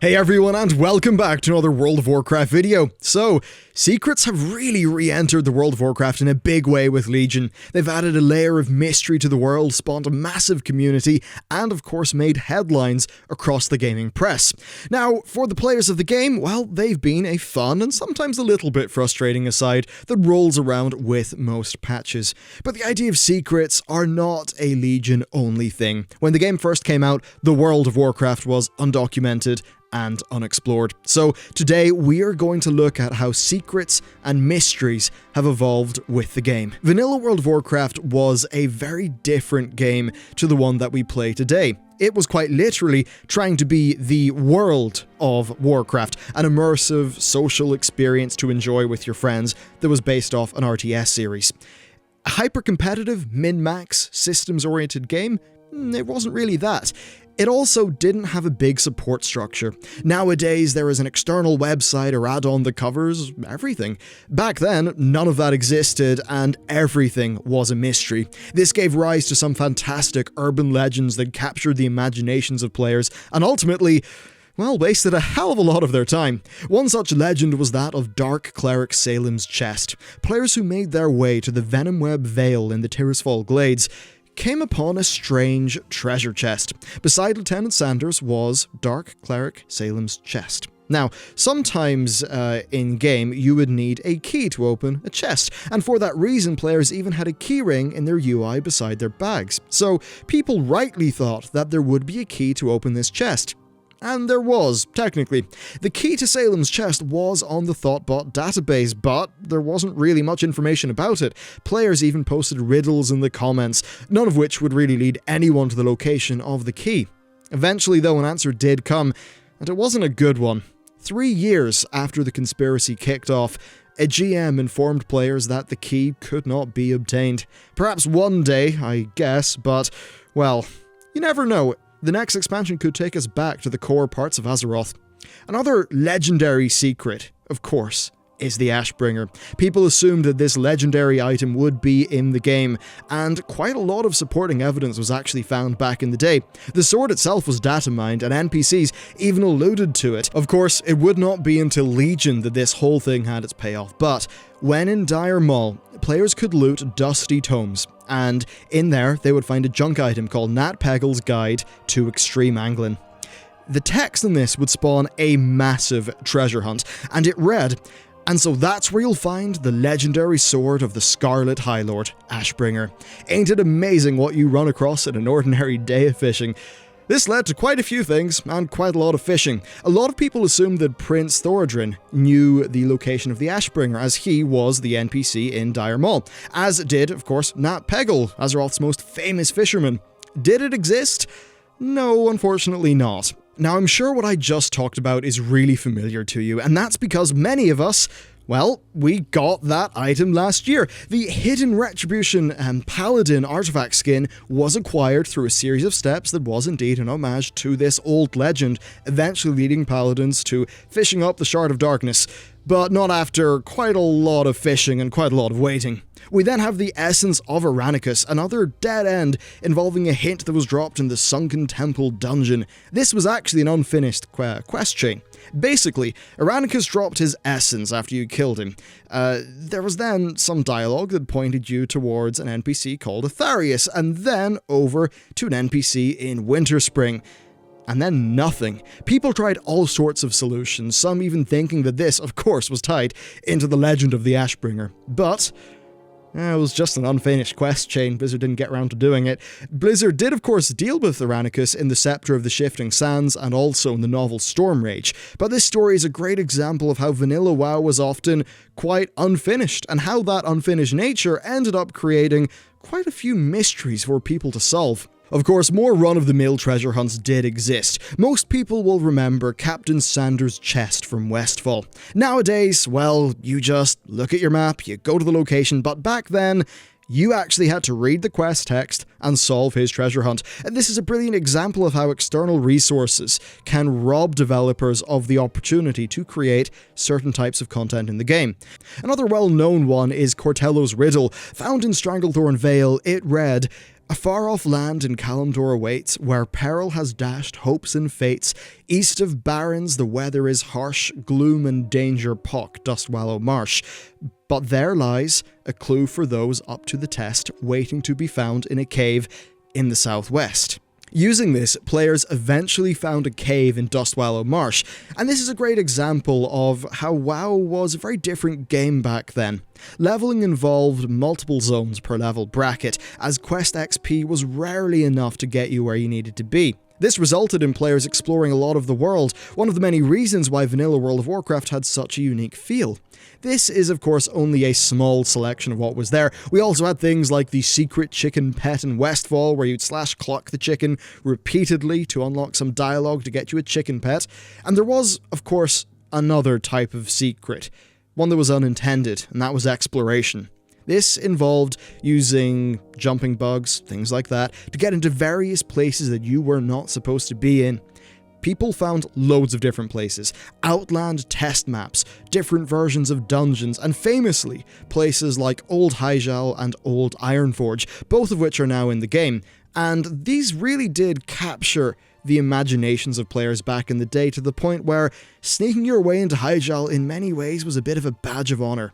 Hey everyone, and welcome back to another World of Warcraft video. So, secrets have really re-entered the World of Warcraft in a big way with Legion. They've added a layer of mystery to the world, spawned a massive community, and of course made headlines across the gaming press. Now, for the players of the game, well, they've been a fun and sometimes a little bit frustrating aside that rolls around with most patches. But the idea of secrets are not a Legion-only thing. When the game first came out, the World of Warcraft was undocumented and unexplored. So today we are going to look at how secrets and mysteries have evolved with the game. Vanilla World of Warcraft was a very different game to the one that we play today. It was quite literally trying to be the World of Warcraft, an immersive social experience to enjoy with your friends that was based off an RTS series. A hyper-competitive, min-max, systems-oriented game? It wasn't really that. It also didn't have a big support structure. Nowadays, there is an external website or add-on that covers everything. Back then, none of that existed, and everything was a mystery. This gave rise to some fantastic urban legends that captured the imaginations of players, and ultimately, well, wasted a hell of a lot of their time. One such legend was that of Dark Cleric Salem's Chest. Players who made their way to the Venomweb Vale in the Tirisfal Glades came upon a strange treasure chest. Beside Lieutenant Sanders was Dark Cleric Salem's Chest. Now, sometimes in-game, you would need a key to open a chest, and for that reason, players even had a keyring in their UI beside their bags. So, people rightly thought that there would be a key to open this chest. And there was, technically. The key to Salem's Chest was on the Thoughtbot database, but there wasn't really much information about it. Players even posted riddles in the comments, none of which would really lead anyone to the location of the key. Eventually, though, an answer did come, and it wasn't a good one. 3 years after the conspiracy kicked off, a GM informed players that the key could not be obtained. Perhaps one day, I guess, but, well, you never know. The next expansion could take us back to the core parts of Azeroth. Another legendary secret, of course, is the Ashbringer. People assumed that this legendary item would be in the game, and quite a lot of supporting evidence was actually found back in the day. The sword itself was data mined, and NPCs even alluded to it. Of course, it would not be until Legion that this whole thing had its payoff, but when in Dire Maul, players could loot dusty tomes, and in there they would find a junk item called Nat Peggle's Guide to Extreme Angling. The text in this would spawn a massive treasure hunt, and it read, "And so that's where you'll find the legendary sword of the Scarlet High Lord, Ashbringer. Ain't it amazing what you run across in an ordinary day of fishing?" This led to quite a few things, and quite a lot of fishing. A lot of people assumed that Prince Thoradrin knew the location of the Ashbringer, as he was the NPC in Dire Maul, as did, of course, Nat Peggle, Azeroth's most famous fisherman. Did it exist? No, unfortunately not. Now, I'm sure what I just talked about is really familiar to you, and that's because many of us, well, we got that item last year. The Hidden Retribution Paladin artifact skin was acquired through a series of steps that was indeed an homage to this old legend, eventually leading Paladins to fishing up the Shard of Darkness, but not after quite a lot of fishing and quite a lot of waiting. We then have the Essence of Aranicus, another dead end involving a hint that was dropped in the Sunken Temple dungeon. This was actually an unfinished quest chain. Basically, Aranicus dropped his essence after you killed him. There was then some dialogue that pointed you towards an NPC called Atharius, and then over to an NPC in Winterspring. And then nothing. People tried all sorts of solutions, some even thinking that this, of course, was tied into the legend of the Ashbringer. But it was just an unfinished quest chain. Blizzard didn't get around to doing it. Blizzard did, of course, deal with Aranicus in the Scepter of the Shifting Sands and also in the novel Stormrage, but this story is a great example of how vanilla WoW was often quite unfinished, and how that unfinished nature ended up creating quite a few mysteries for people to solve. Of course, more run-of-the-mill treasure hunts did exist. Most people will remember Captain Sanders' chest from Westfall. Nowadays, well, you just look at your map, you go to the location, but back then, you actually had to read the quest text and solve his treasure hunt. And this is a brilliant example of how external resources can rob developers of the opportunity to create certain types of content in the game. Another well-known one is Cortello's Riddle. Found in Stranglethorn Vale, it read, A far-off land in Kalimdor awaits, where peril has dashed hopes and fates. East of barrens the weather is harsh, gloom and danger pock Dustwallow Marsh. But there lies a clue for those up to the test, waiting to be found in a cave in the southwest. Using this, players eventually found a cave in Dustwallow Marsh, and this is a great example of how WoW was a very different game back then. Leveling involved multiple zones per level bracket, as quest XP was rarely enough to get you where you needed to be. This resulted in players exploring a lot of the world, one of the many reasons why vanilla World of Warcraft had such a unique feel. This is of course only a small selection of what was there. We also had things like the secret chicken pet in Westfall, where you'd /cluck the chicken repeatedly to unlock some dialogue to get you a chicken pet. And there was, of course, another type of secret, one that was unintended, and that was exploration. This involved using jumping bugs, things like that, to get into various places that you were not supposed to be in. People found loads of different places, outland test maps, different versions of dungeons, and famously, places like Old Hyjal and Old Ironforge, both of which are now in the game. And these really did capture the imaginations of players back in the day, to the point where sneaking your way into Hyjal in many ways was a bit of a badge of honor.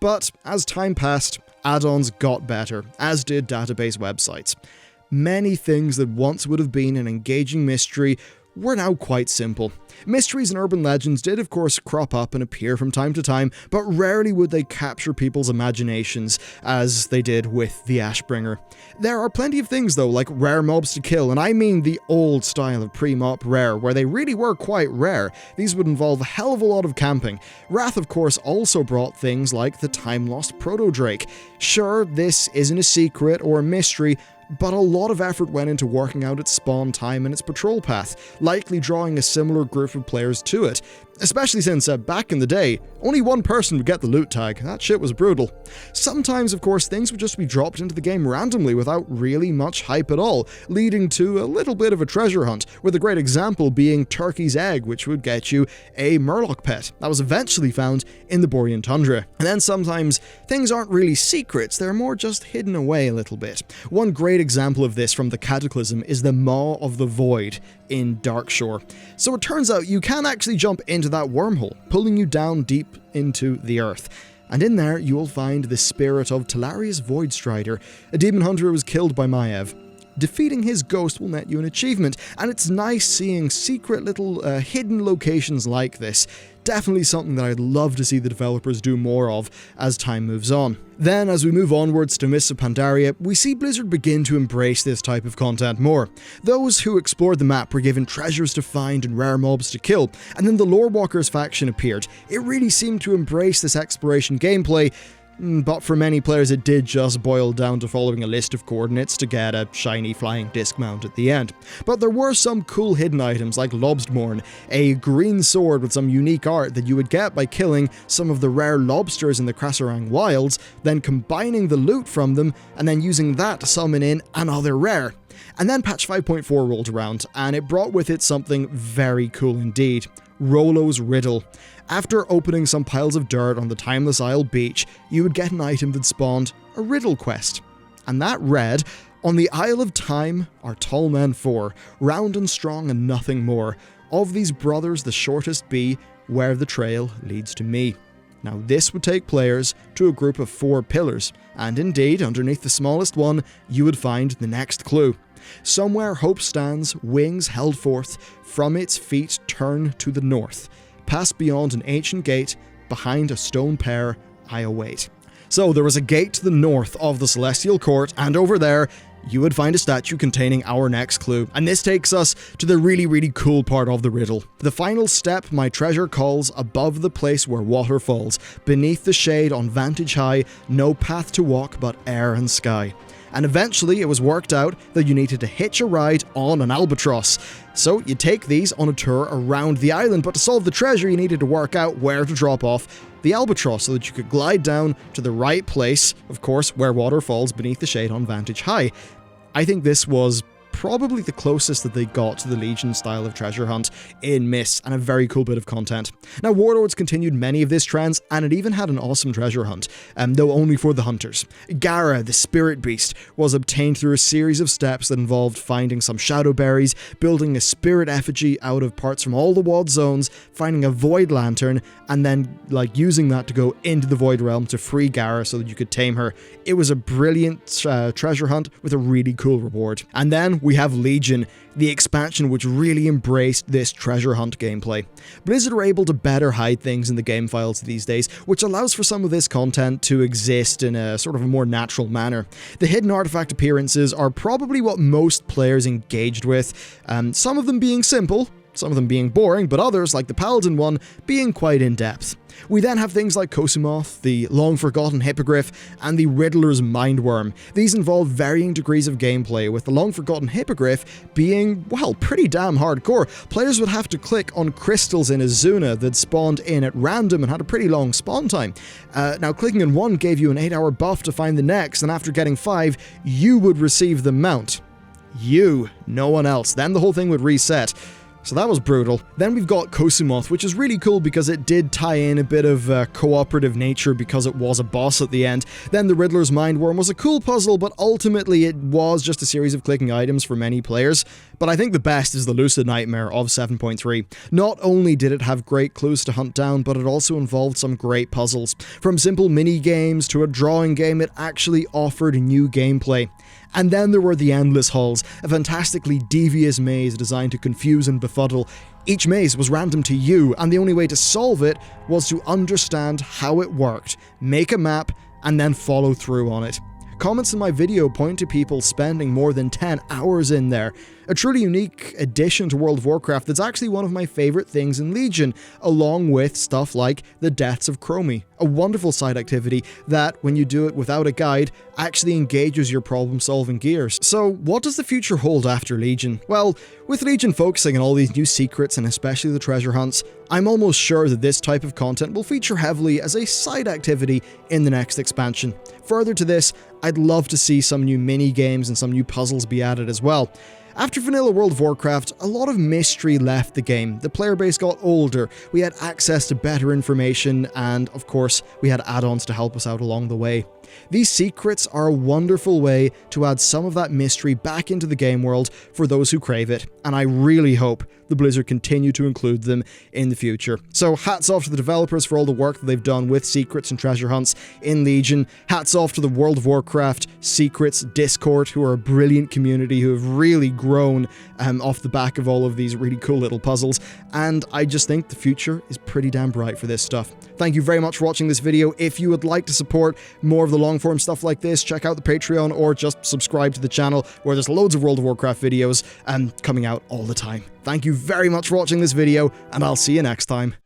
But as time passed, add-ons got better, as did database websites. Many things that once would have been an engaging mystery were now quite simple. Mysteries and urban legends did of course crop up and appear from time to time, but rarely would they capture people's imaginations as they did with the Ashbringer. There are plenty of things though, like rare mobs to kill, and I mean the old style of pre-mop rare, where they really were quite rare. These would involve a hell of a lot of camping. Wrath of course also brought things like the time-lost Proto-Drake. Sure, this isn't a secret or a mystery, but a lot of effort went into working out its spawn time and its patrol path, likely drawing a similar group of players to it. Especially since, back in the day, only one person would get the loot tag. That shit was brutal. Sometimes, of course, things would just be dropped into the game randomly without really much hype at all, leading to a little bit of a treasure hunt, with a great example being Turkey's Egg, which would get you a Murloc pet that was eventually found in the Borean Tundra. And then sometimes, things aren't really secrets, they're more just hidden away a little bit. One great example of this from the Cataclysm is the Maw of the Void in Darkshore. So it turns out you can actually jump into that wormhole, pulling you down deep into the earth. And in there you will find the spirit of Talarius Voidstrider, a demon hunter who was killed by Maiev. Defeating his ghost will net you an achievement, and it's nice seeing secret little hidden locations like this. Definitely something that I'd love to see the developers do more of as time moves on. Then, as we move onwards to Mists of Pandaria, we see Blizzard begin to embrace this type of content more. Those who explored the map were given treasures to find and rare mobs to kill, and then the Lorewalkers faction appeared. It really seemed to embrace this exploration gameplay, but for many players it did just boil down to following a list of coordinates to get a shiny flying disc mount at the end. But there were some cool hidden items like Lobstmorn, a green sword with some unique art that you would get by killing some of the rare lobsters in the Krasarang wilds, then combining the loot from them and then using that to summon in another rare. And then patch 5.4 rolled around, and it brought with it something very cool indeed. Rollo's Riddle. After opening some piles of dirt on the Timeless Isle beach, you would get an item that spawned a riddle quest. And that read, "On the Isle of Time are tall men four, round and strong and nothing more. Of these brothers the shortest be, where the trail leads to me." Now this would take players to a group of 4 pillars, and indeed, underneath the smallest one, you would find the next clue. "Somewhere hope stands, wings held forth, from its feet turn to the north. Pass beyond an ancient gate, behind a stone pair I await." So there was a gate to the north of the Celestial Court, and over there, you would find a statue containing our next clue. And this takes us to the really cool part of the riddle. "The final step my treasure calls, above the place where water falls, beneath the shade on vantage high, no path to walk but air and sky." And eventually it was worked out that you needed to hitch a ride on an albatross. So you take these on a tour around the island, but to solve the treasure you needed to work out where to drop off the albatross so that you could glide down to the right place, of course, where water falls beneath the shade on vantage high. I think this was probably the closest that they got to the Legion style of treasure hunt in Mists, and a very cool bit of content. Now, Warlords continued many of these trends, and it even had an awesome treasure hunt, though only for the hunters. Gara, the spirit beast, was obtained through a series of steps that involved finding some shadow berries, building a spirit effigy out of parts from all the WoD zones, finding a void lantern, and then using that to go into the void realm to free Gara so that you could tame her. It was a brilliant treasure hunt with a really cool reward. And then we have Legion, the expansion which really embraced this treasure hunt gameplay. Blizzard are able to better hide things in the game files these days, which allows for some of this content to exist in a sort of a more natural manner. The hidden artifact appearances are probably what most players engaged with, some of them being simple, some of them being boring, but others, like the Paladin one, being quite in-depth. We then have things like Kosumoth, the long-forgotten Hippogriff, and the Riddler's Mindworm. These involve varying degrees of gameplay, with the long-forgotten Hippogriff being, well, pretty damn hardcore. Players would have to click on crystals in Azuna that spawned in at random and had a pretty long spawn time. Now, clicking on one gave you an 8-hour buff to find the next, and after getting 5, you would receive the mount. You, no one else. Then the whole thing would reset. So that was brutal. Then we've got Kosumoth, which is really cool because it did tie in a bit of cooperative nature because it was a boss at the end. Then the Riddler's Mindworm was a cool puzzle, but ultimately it was just a series of clicking items for many players. But I think the best is the Lucid Nightmare of 7.3. Not only did it have great clues to hunt down, but it also involved some great puzzles. From simple mini-games to a drawing game, it actually offered new gameplay. And then there were the Endless Halls, a fantastically devious maze designed to confuse and befuddle. Each maze was random to you, and the only way to solve it was to understand how it worked, make a map, and then follow through on it. Comments in my video point to people spending more than 10 hours in there. A truly unique addition to World of Warcraft that's actually one of my favourite things in Legion, along with stuff like the Deaths of Chromie, a wonderful side activity that, when you do it without a guide, actually engages your problem-solving gears. So, what does the future hold after Legion? Well, with Legion focusing on all these new secrets and especially the treasure hunts, I'm almost sure that this type of content will feature heavily as a side activity in the next expansion. Further to this, I'd love to see some new mini-games and some new puzzles be added as well. After vanilla World of Warcraft, a lot of mystery left the game. The player base got older, we had access to better information, and of course, we had add-ons to help us out along the way. These secrets are a wonderful way to add some of that mystery back into the game world for those who crave it, and I really hope the Blizzard continue to include them in the future. So hats off to the developers for all the work that they've done with secrets and treasure hunts in Legion. Hats off to the World of Warcraft Secrets Discord, who are a brilliant community who have really grown off the back of all of these really cool little puzzles, and I just think the future is pretty damn bright for this stuff. Thank you very much for watching this video. If you would like to support more of the long-form stuff like this, check out the Patreon or just subscribe to the channel, where there's loads of World of Warcraft videos coming out all the time. Thank you very much for watching this video, and I'll see you next time.